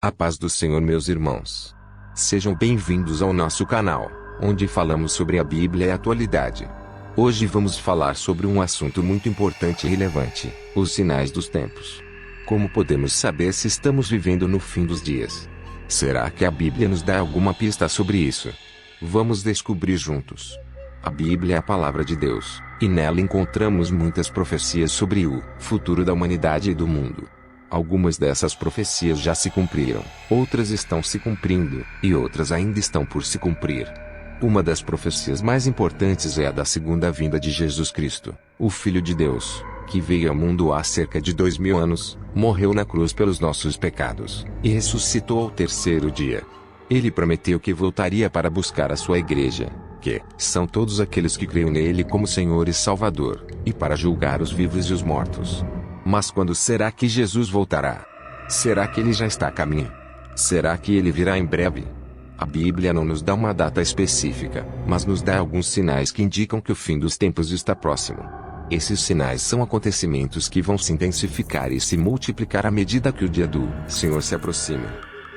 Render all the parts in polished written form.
A paz do Senhor, meus irmãos. Sejam bem-vindos ao nosso canal, onde falamos sobre a Bíblia e a atualidade. Hoje vamos falar sobre um assunto muito importante e relevante: os sinais dos tempos. Como podemos saber se estamos vivendo no fim dos dias? Será que a Bíblia nos dá alguma pista sobre isso? Vamos descobrir juntos. A Bíblia é a palavra de Deus, e nela encontramos muitas profecias sobre o futuro da humanidade e do mundo. Algumas dessas profecias já se cumpriram, outras estão se cumprindo, e outras ainda estão por se cumprir. Uma das profecias mais importantes é a da segunda vinda de Jesus Cristo, o Filho de Deus, que veio ao mundo há cerca de 2000 anos, morreu na cruz pelos nossos pecados, e ressuscitou ao terceiro dia. Ele prometeu que voltaria para buscar a sua igreja, que são todos aqueles que creem nele como Senhor e Salvador, e para julgar os vivos e os mortos. Mas quando será que Jesus voltará? Será que ele já está a caminho? Será que ele virá em breve? A Bíblia não nos dá uma data específica, mas nos dá alguns sinais que indicam que o fim dos tempos está próximo. Esses sinais são acontecimentos que vão se intensificar e se multiplicar à medida que o dia do Senhor se aproxima.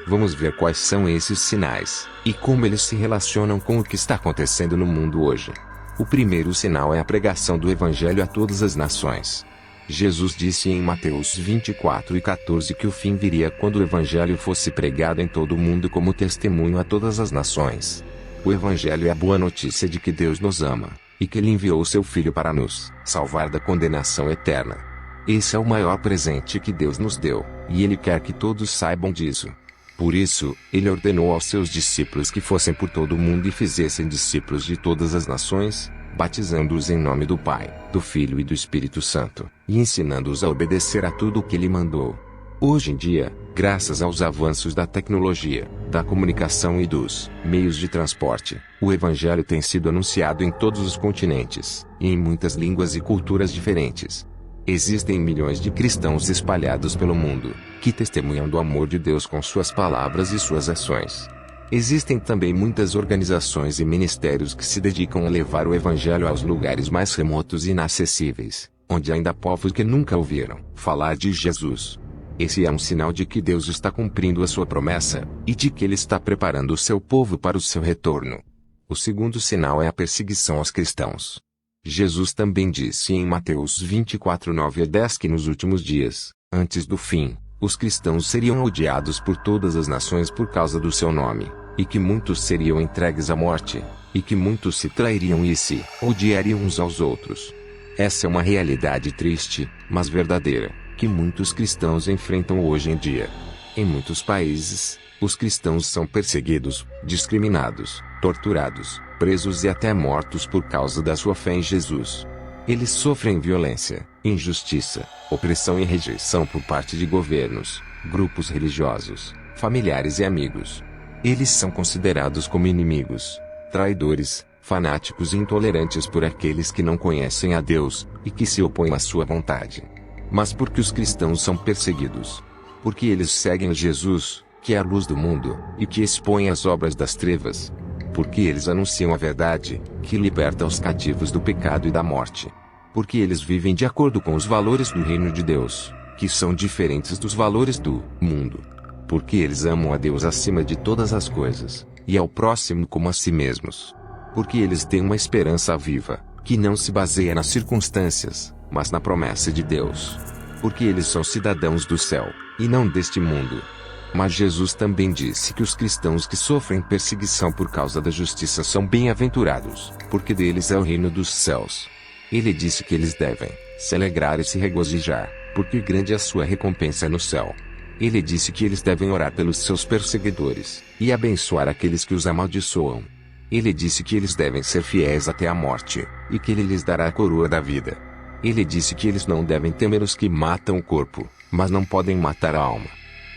Vamos ver quais são esses sinais, e como eles se relacionam com o que está acontecendo no mundo hoje. O primeiro sinal é a pregação do Evangelho a todas as nações. Jesus disse em Mateus 24:14 que o fim viria quando o Evangelho fosse pregado em todo o mundo como testemunho a todas as nações. O Evangelho é a boa notícia de que Deus nos ama, e que Ele enviou seu Filho para nos salvar da condenação eterna. Esse é o maior presente que Deus nos deu, e Ele quer que todos saibam disso. Por isso, Ele ordenou aos seus discípulos que fossem por todo o mundo e fizessem discípulos de todas as nações, batizando-os em nome do Pai, do Filho e do Espírito Santo, e ensinando-os a obedecer a tudo o que Ele mandou. Hoje em dia, graças aos avanços da tecnologia, da comunicação e dos meios de transporte, o Evangelho tem sido anunciado em todos os continentes, e em muitas línguas e culturas diferentes. Existem milhões de cristãos espalhados pelo mundo, que testemunham do amor de Deus com suas palavras e suas ações. Existem também muitas organizações e ministérios que se dedicam a levar o Evangelho aos lugares mais remotos e inacessíveis, onde ainda há povos que nunca ouviram falar de Jesus. Esse é um sinal de que Deus está cumprindo a sua promessa, e de que Ele está preparando o seu povo para o seu retorno. O segundo sinal é a perseguição aos cristãos. Jesus também disse em Mateus 24:9-10 que nos últimos dias, antes do fim, os cristãos seriam odiados por todas as nações por causa do seu nome, e que muitos seriam entregues à morte, e que muitos se trairiam e se odiariam uns aos outros. Essa é uma realidade triste, mas verdadeira, que muitos cristãos enfrentam hoje em dia. Em muitos países, os cristãos são perseguidos, discriminados, torturados, presos e até mortos por causa da sua fé em Jesus. Eles sofrem violência, injustiça, opressão e rejeição por parte de governos, grupos religiosos, familiares e amigos. Eles são considerados como inimigos, traidores, fanáticos e intolerantes por aqueles que não conhecem a Deus, e que se opõem à sua vontade. Mas por que os cristãos são perseguidos? Porque eles seguem Jesus, que é a luz do mundo, e que expõe as obras das trevas. Porque eles anunciam a verdade, que liberta os cativos do pecado e da morte. Porque eles vivem de acordo com os valores do reino de Deus, que são diferentes dos valores do mundo. Porque eles amam a Deus acima de todas as coisas, e ao próximo como a si mesmos. Porque eles têm uma esperança viva, que não se baseia nas circunstâncias, mas na promessa de Deus. Porque eles são cidadãos do céu, e não deste mundo. Mas Jesus também disse que os cristãos que sofrem perseguição por causa da justiça são bem-aventurados, porque deles é o reino dos céus. Ele disse que eles devem se alegrar e se regozijar, porque grande é a sua recompensa no céu. Ele disse que eles devem orar pelos seus perseguidores, e abençoar aqueles que os amaldiçoam. Ele disse que eles devem ser fiéis até a morte, e que Ele lhes dará a coroa da vida. Ele disse que eles não devem temer os que matam o corpo, mas não podem matar a alma.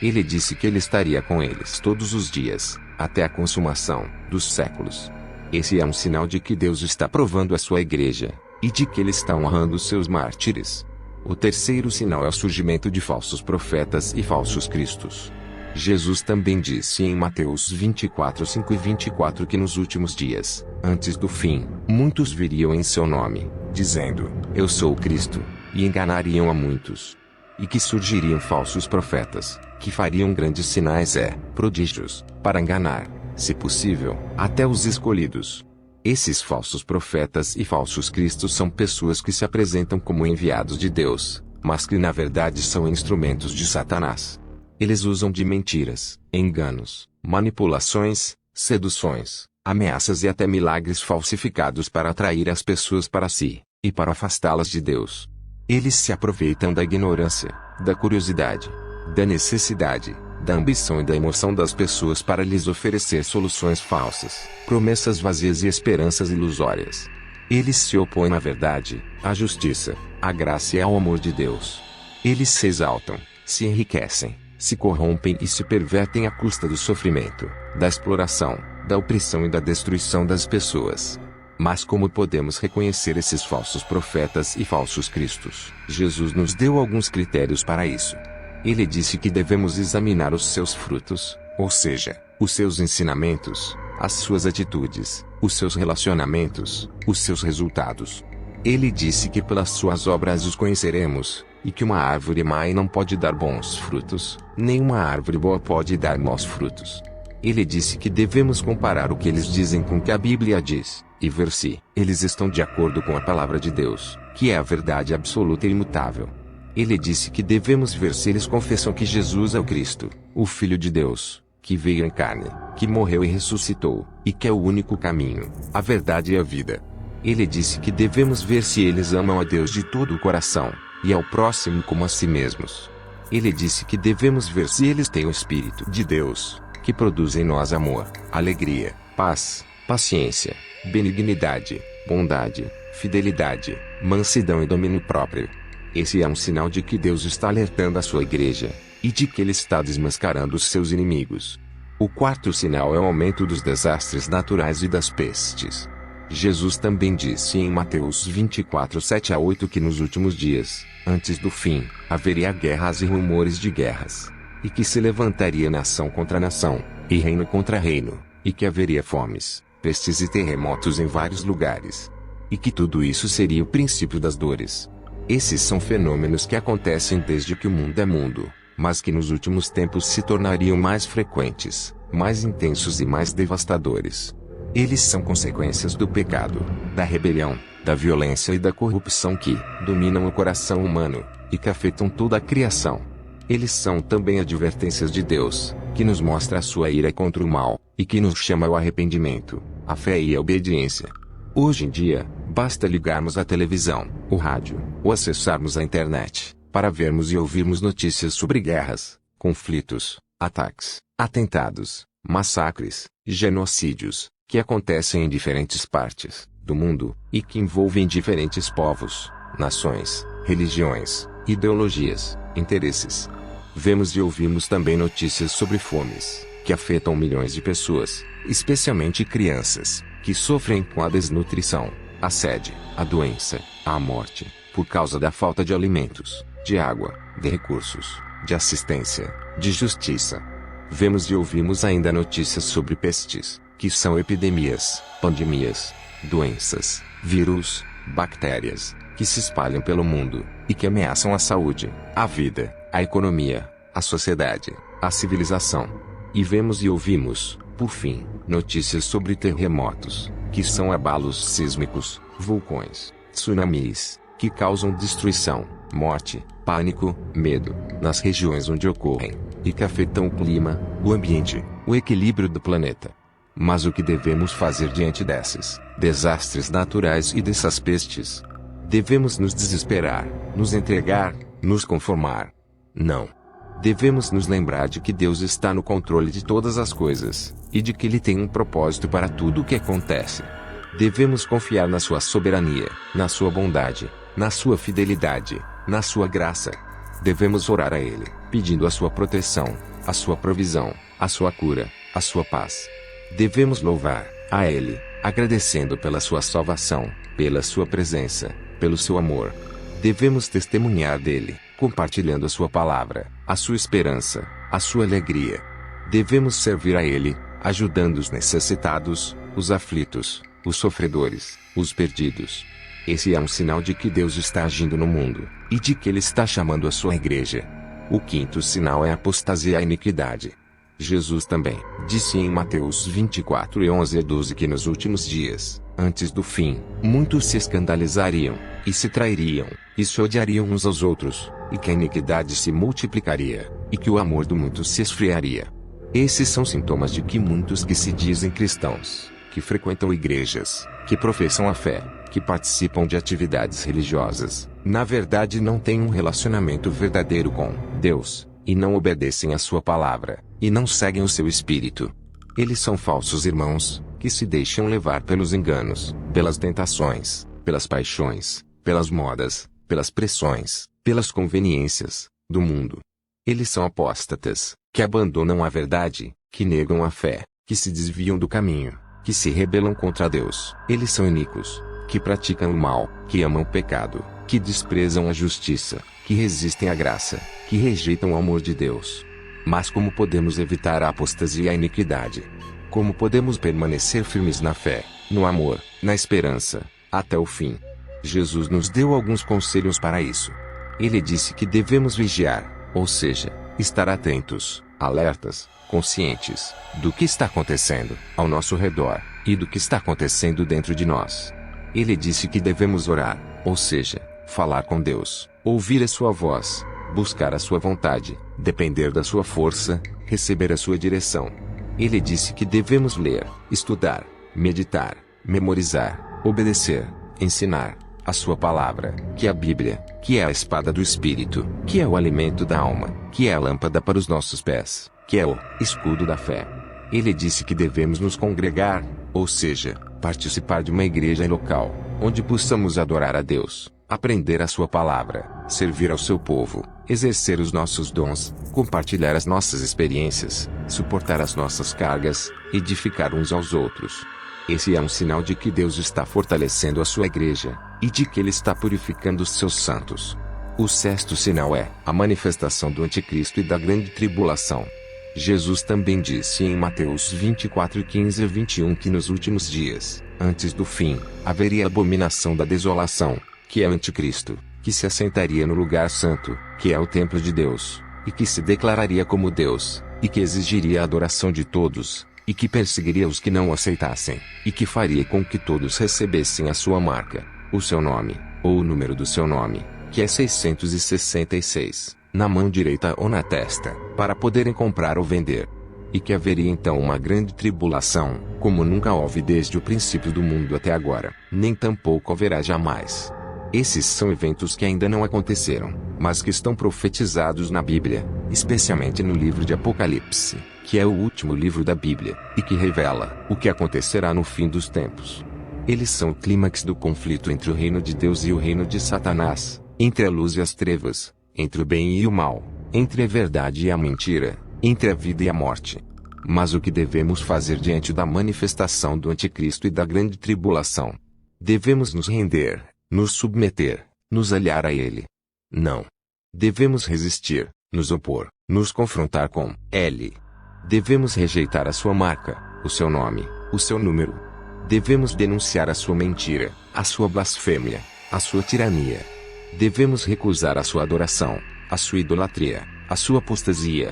Ele disse que Ele estaria com eles todos os dias, até a consumação dos séculos. Esse é um sinal de que Deus está provando a sua igreja, e de que Ele está honrando os seus mártires. O terceiro sinal é o surgimento de falsos profetas e falsos cristos. Jesus também disse em Mateus 24:5 e 24 que nos últimos dias, antes do fim, muitos viriam em seu nome, dizendo: Eu sou o Cristo, e enganariam a muitos. E que surgiriam falsos profetas, que fariam grandes sinais prodígios, para enganar, se possível, até os escolhidos. Esses falsos profetas e falsos cristos são pessoas que se apresentam como enviados de Deus, mas que na verdade são instrumentos de Satanás. Eles usam de mentiras, enganos, manipulações, seduções, ameaças e até milagres falsificados para atrair as pessoas para si, e para afastá-las de Deus. Eles se aproveitam da ignorância, da curiosidade, da necessidade, da ambição e da emoção das pessoas para lhes oferecer soluções falsas, promessas vazias e esperanças ilusórias. Eles se opõem à verdade, à justiça, à graça e ao amor de Deus. Eles se exaltam, se enriquecem, se corrompem e se pervertem à custa do sofrimento, da exploração, da opressão e da destruição das pessoas. Mas como podemos reconhecer esses falsos profetas e falsos cristos? Jesus nos deu alguns critérios para isso. Ele disse que devemos examinar os seus frutos, ou seja, os seus ensinamentos, as suas atitudes, os seus relacionamentos, os seus resultados. Ele disse que pelas suas obras os conheceremos, e que uma árvore má não pode dar bons frutos, nem uma árvore boa pode dar maus frutos. Ele disse que devemos comparar o que eles dizem com o que a Bíblia diz, e ver se eles estão de acordo com a palavra de Deus, que é a verdade absoluta e imutável. Ele disse que devemos ver se eles confessam que Jesus é o Cristo, o Filho de Deus, que veio em carne, que morreu e ressuscitou, e que é o único caminho, a verdade e a vida. Ele disse que devemos ver se eles amam a Deus de todo o coração, e ao próximo como a si mesmos. Ele disse que devemos ver se eles têm o Espírito de Deus, que produz em nós amor, alegria, paz, paciência, benignidade, bondade, fidelidade, mansidão e domínio próprio. Esse é um sinal de que Deus está alertando a sua igreja, e de que Ele está desmascarando os seus inimigos. O quarto sinal é o aumento dos desastres naturais e das pestes. Jesus também disse em Mateus 24, 7-8 que nos últimos dias, antes do fim, haveria guerras e rumores de guerras, e que se levantaria nação contra nação, e reino contra reino, e que haveria fomes, pestes e terremotos em vários lugares. E que tudo isso seria o princípio das dores. Esses são fenômenos que acontecem desde que o mundo é mundo, mas que nos últimos tempos se tornariam mais frequentes, mais intensos e mais devastadores. Eles são consequências do pecado, da rebelião, da violência e da corrupção que dominam o coração humano, e que afetam toda a criação. Eles são também advertências de Deus, que nos mostra a sua ira contra o mal, e que nos chama ao arrependimento, à fé e à obediência. Hoje em dia, basta ligarmos a televisão, o rádio, ou acessarmos a internet, para vermos e ouvirmos notícias sobre guerras, conflitos, ataques, atentados, massacres, genocídios, que acontecem em diferentes partes do mundo, e que envolvem diferentes povos, nações, religiões, ideologias, interesses. Vemos e ouvimos também notícias sobre fomes, que afetam milhões de pessoas, especialmente crianças, que sofrem com a desnutrição, a sede, a doença, a morte, por causa da falta de alimentos, de água, de recursos, de assistência, de justiça. Vemos e ouvimos ainda notícias sobre pestes, que são epidemias, pandemias, doenças, vírus, bactérias, que se espalham pelo mundo, e que ameaçam a saúde, a vida, a economia, a sociedade, a civilização. E vemos e ouvimos, por fim, notícias sobre terremotos, que são abalos sísmicos, vulcões, tsunamis, que causam destruição, morte, pânico, medo, nas regiões onde ocorrem, e que afetam o clima, o ambiente, o equilíbrio do planeta. Mas o que devemos fazer diante desses desastres naturais e dessas pestes? Devemos nos desesperar, nos entregar, nos conformar? Não. Devemos nos lembrar de que Deus está no controle de todas as coisas, e de que Ele tem um propósito para tudo o que acontece. Devemos confiar na sua soberania, na sua bondade, na sua fidelidade, na sua graça. Devemos orar a Ele, pedindo a sua proteção, a sua provisão, a sua cura, a sua paz. Devemos louvar a Ele, agradecendo pela sua salvação, pela sua presença, pelo seu amor. Devemos testemunhar dele, compartilhando a sua palavra, a sua esperança, a sua alegria. Devemos servir a Ele, ajudando os necessitados, os aflitos, os sofredores, os perdidos. Esse é um sinal de que Deus está agindo no mundo, e de que Ele está chamando a sua igreja. O quinto sinal é a apostasia e a iniquidade. Jesus também disse em Mateus 24:11-12 que nos últimos dias, antes do fim, muitos se escandalizariam, e se trairiam, e se odiariam uns aos outros, e que a iniquidade se multiplicaria, e que o amor do muitos se esfriaria. Esses são sintomas de que muitos que se dizem cristãos, que frequentam igrejas, que professam a fé, que participam de atividades religiosas, na verdade não têm um relacionamento verdadeiro com Deus, e não obedecem à sua palavra, e não seguem o seu espírito. Eles são falsos irmãos, que se deixam levar pelos enganos, pelas tentações, pelas paixões, pelas modas, pelas pressões, pelas conveniências do mundo. Eles são apóstatas, que abandonam a verdade, que negam a fé, que se desviam do caminho, que se rebelam contra Deus. Eles são iníquos, que praticam o mal, que amam o pecado, que desprezam a justiça, que resistem à graça, que rejeitam o amor de Deus. Mas como podemos evitar a apostasia e a iniquidade? Como podemos permanecer firmes na fé, no amor, na esperança, até o fim? Jesus nos deu alguns conselhos para isso. Ele disse que devemos vigiar, ou seja, estar atentos, alertas, conscientes, do que está acontecendo ao nosso redor, e do que está acontecendo dentro de nós. Ele disse que devemos orar, ou seja, falar com Deus, ouvir a sua voz, buscar a sua vontade, depender da sua força, receber a sua direção. Ele disse que devemos ler, estudar, meditar, memorizar, obedecer, ensinar a sua palavra, que é a Bíblia, que é a espada do Espírito, que é o alimento da alma, que é a lâmpada para os nossos pés, que é o escudo da fé. Ele disse que devemos nos congregar, ou seja, participar de uma igreja local, onde possamos adorar a Deus, aprender a sua palavra, servir ao seu povo, exercer os nossos dons, compartilhar as nossas experiências, suportar as nossas cargas, edificar uns aos outros. Esse é um sinal de que Deus está fortalecendo a sua igreja, e de que Ele está purificando os seus santos. O sexto sinal é a manifestação do anticristo e da grande tribulação. Jesus também disse em Mateus 24:15-21 que nos últimos dias, antes do fim, haveria a abominação da desolação, que é o anticristo, que se assentaria no lugar santo, que é o templo de Deus, e que se declararia como Deus, e que exigiria a adoração de todos, e que perseguiria os que não o aceitassem, e que faria com que todos recebessem a sua marca, o seu nome, ou o número do seu nome, que é 666, na mão direita ou na testa, para poderem comprar ou vender. E que haveria então uma grande tribulação, como nunca houve desde o princípio do mundo até agora, nem tampouco haverá jamais. Esses são eventos que ainda não aconteceram, mas que estão profetizados na Bíblia, especialmente no livro de Apocalipse, que é o último livro da Bíblia, e que revela o que acontecerá no fim dos tempos. Eles são o clímax do conflito entre o reino de Deus e o reino de Satanás, entre a luz e as trevas, entre o bem e o mal, entre a verdade e a mentira, entre a vida e a morte. Mas o que devemos fazer diante da manifestação do anticristo e da grande tribulação? Devemos nos render, nos submeter, nos aliar a ele? Não. Devemos resistir, nos opor, nos confrontar com ele. Devemos rejeitar a sua marca, o seu nome, o seu número. Devemos denunciar a sua mentira, a sua blasfêmia, a sua tirania. Devemos recusar a sua adoração, a sua idolatria, a sua apostasia.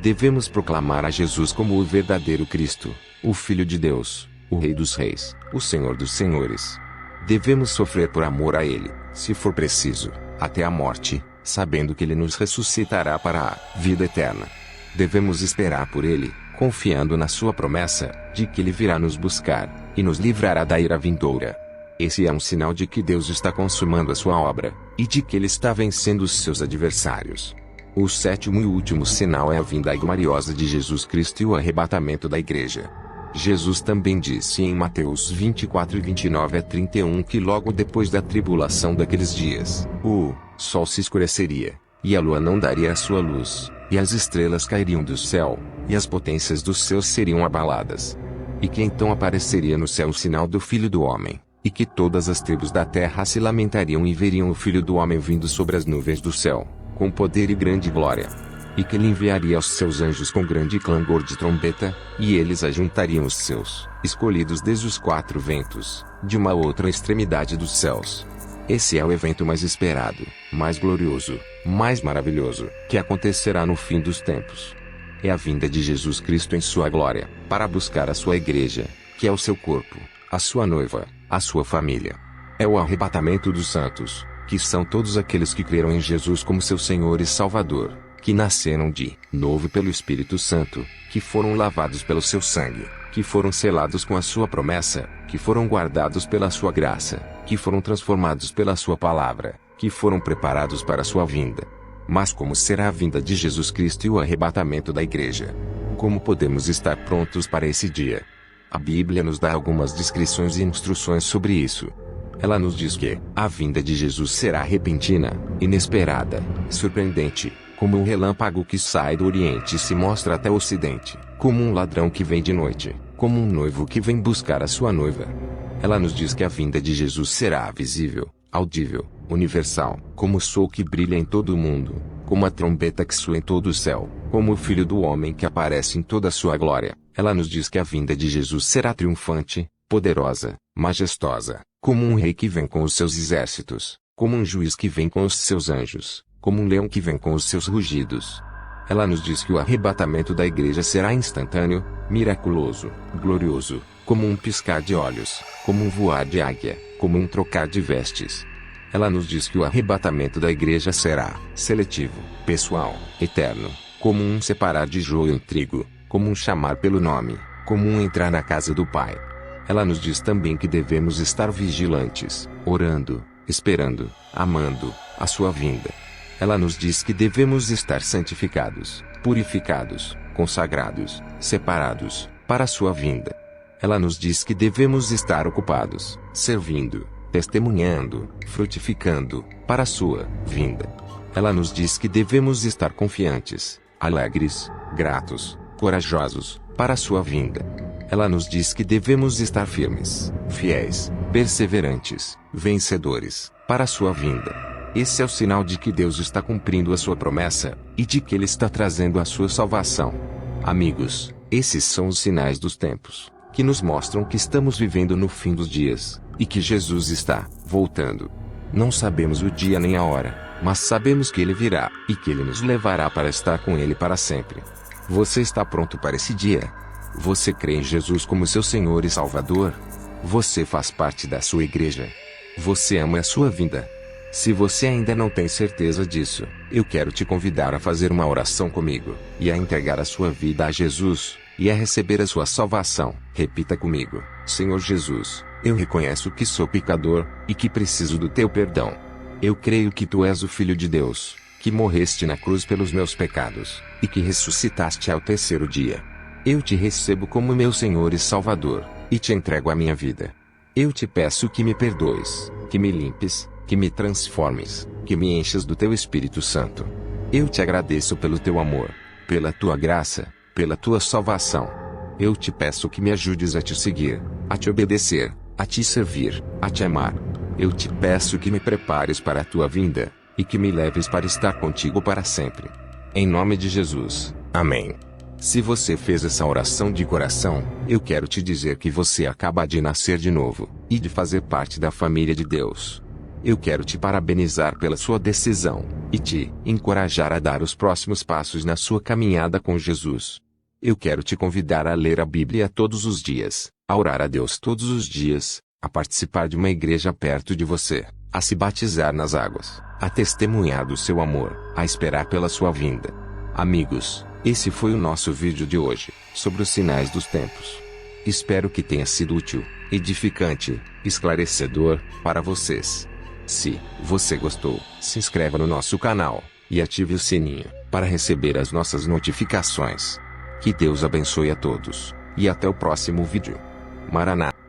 Devemos proclamar a Jesus como o verdadeiro Cristo, o Filho de Deus, o Rei dos Reis, o Senhor dos Senhores. Devemos sofrer por amor a Ele, se for preciso, até a morte, sabendo que Ele nos ressuscitará para a vida eterna. Devemos esperar por Ele, confiando na sua promessa, de que Ele virá nos buscar, e nos livrará da ira vindoura. Esse é um sinal de que Deus está consumando a sua obra, e de que Ele está vencendo os seus adversários. O sétimo e último sinal é a vinda gloriosa de Jesus Cristo e o arrebatamento da igreja. Jesus também disse em Mateus 24:29-31 que logo depois da tribulação daqueles dias, o sol se escureceria, e a lua não daria a sua luz, e as estrelas cairiam do céu, e as potências dos céus seriam abaladas. E que então apareceria no céu o sinal do Filho do Homem, e que todas as tribos da terra se lamentariam e veriam o Filho do Homem vindo sobre as nuvens do céu, com poder e grande glória. E que ele enviaria aos seus anjos com grande clangor de trombeta, e eles ajuntariam os seus escolhidos desde os quatro ventos, de uma outra extremidade dos céus. Esse é o evento mais esperado, mais glorioso, mais maravilhoso, que acontecerá no fim dos tempos. É a vinda de Jesus Cristo em sua glória, para buscar a sua igreja, que é o seu corpo, a sua noiva, a sua família. É o arrebatamento dos santos, que são todos aqueles que creram em Jesus como seu Senhor e Salvador, que nasceram de novo pelo Espírito Santo, que foram lavados pelo seu sangue, que foram selados com a sua promessa, que foram guardados pela sua graça, que foram transformados pela sua palavra, que foram preparados para a sua vinda. Mas como será a vinda de Jesus Cristo e o arrebatamento da igreja? Como podemos estar prontos para esse dia? A Bíblia nos dá algumas descrições e instruções sobre isso. Ela nos diz que a vinda de Jesus será repentina, inesperada, surpreendente, como um relâmpago que sai do Oriente e se mostra até o Ocidente, como um ladrão que vem de noite, como um noivo que vem buscar a sua noiva. Ela nos diz que a vinda de Jesus será visível, audível, universal, como o sol que brilha em todo o mundo, como a trombeta que soa em todo o céu, como o Filho do Homem que aparece em toda a sua glória. Ela nos diz que a vinda de Jesus será triunfante, poderosa, majestosa, como um rei que vem com os seus exércitos, como um juiz que vem com os seus anjos, como um leão que vem com os seus rugidos. Ela nos diz que o arrebatamento da igreja será instantâneo, miraculoso, glorioso, como um piscar de olhos, como um voar de águia, como um trocar de vestes. Ela nos diz que o arrebatamento da igreja será seletivo, pessoal, eterno, como um separar de joio em trigo, como um chamar pelo nome, como um entrar na casa do Pai. Ela nos diz também que devemos estar vigilantes, orando, esperando, amando a sua vinda. Ela nos diz que devemos estar santificados, purificados, consagrados, separados, para a sua vinda. Ela nos diz que devemos estar ocupados, servindo, testemunhando, frutificando, para a sua vinda. Ela nos diz que devemos estar confiantes, alegres, gratos, corajosos, para a sua vinda. Ela nos diz que devemos estar firmes, fiéis, perseverantes, vencedores, para a sua vinda. Esse é o sinal de que Deus está cumprindo a sua promessa, e de que Ele está trazendo a sua salvação. Amigos, esses são os sinais dos tempos, que nos mostram que estamos vivendo no fim dos dias, e que Jesus está voltando. Não sabemos o dia nem a hora, mas sabemos que Ele virá, e que Ele nos levará para estar com Ele para sempre. Você está pronto para esse dia? Você crê em Jesus como seu Senhor e Salvador? Você faz parte da sua igreja? Você ama a sua vinda? Se você ainda não tem certeza disso, eu quero te convidar a fazer uma oração comigo, e a entregar a sua vida a Jesus, e a receber a sua salvação. Repita comigo: Senhor Jesus, eu reconheço que sou pecador, e que preciso do teu perdão. Eu creio que tu és o Filho de Deus, que morreste na cruz pelos meus pecados, e que ressuscitaste ao terceiro dia. Eu te recebo como meu Senhor e Salvador, e te entrego a minha vida. Eu te peço que me perdoes, que me limpes, que me transformes, que me enchas do teu Espírito Santo. Eu te agradeço pelo teu amor, pela tua graça, pela tua salvação. Eu te peço que me ajudes a te seguir, a te obedecer, a te servir, a te amar. Eu te peço que me prepares para a tua vinda, e que me leves para estar contigo para sempre. Em nome de Jesus. Amém. Se você fez essa oração de coração, eu quero te dizer que você acaba de nascer de novo, e de fazer parte da família de Deus. Eu quero te parabenizar pela sua decisão, e te encorajar a dar os próximos passos na sua caminhada com Jesus. Eu quero te convidar a ler a Bíblia todos os dias, a orar a Deus todos os dias, a participar de uma igreja perto de você, a se batizar nas águas, a testemunhar do seu amor, a esperar pela sua vinda. Amigos, esse foi o nosso vídeo de hoje, sobre os sinais dos tempos. Espero que tenha sido útil, edificante, esclarecedor, para vocês. Se você gostou, se inscreva no nosso canal, e ative o sininho, para receber as nossas notificações. Que Deus abençoe a todos, e até o próximo vídeo. Maraná.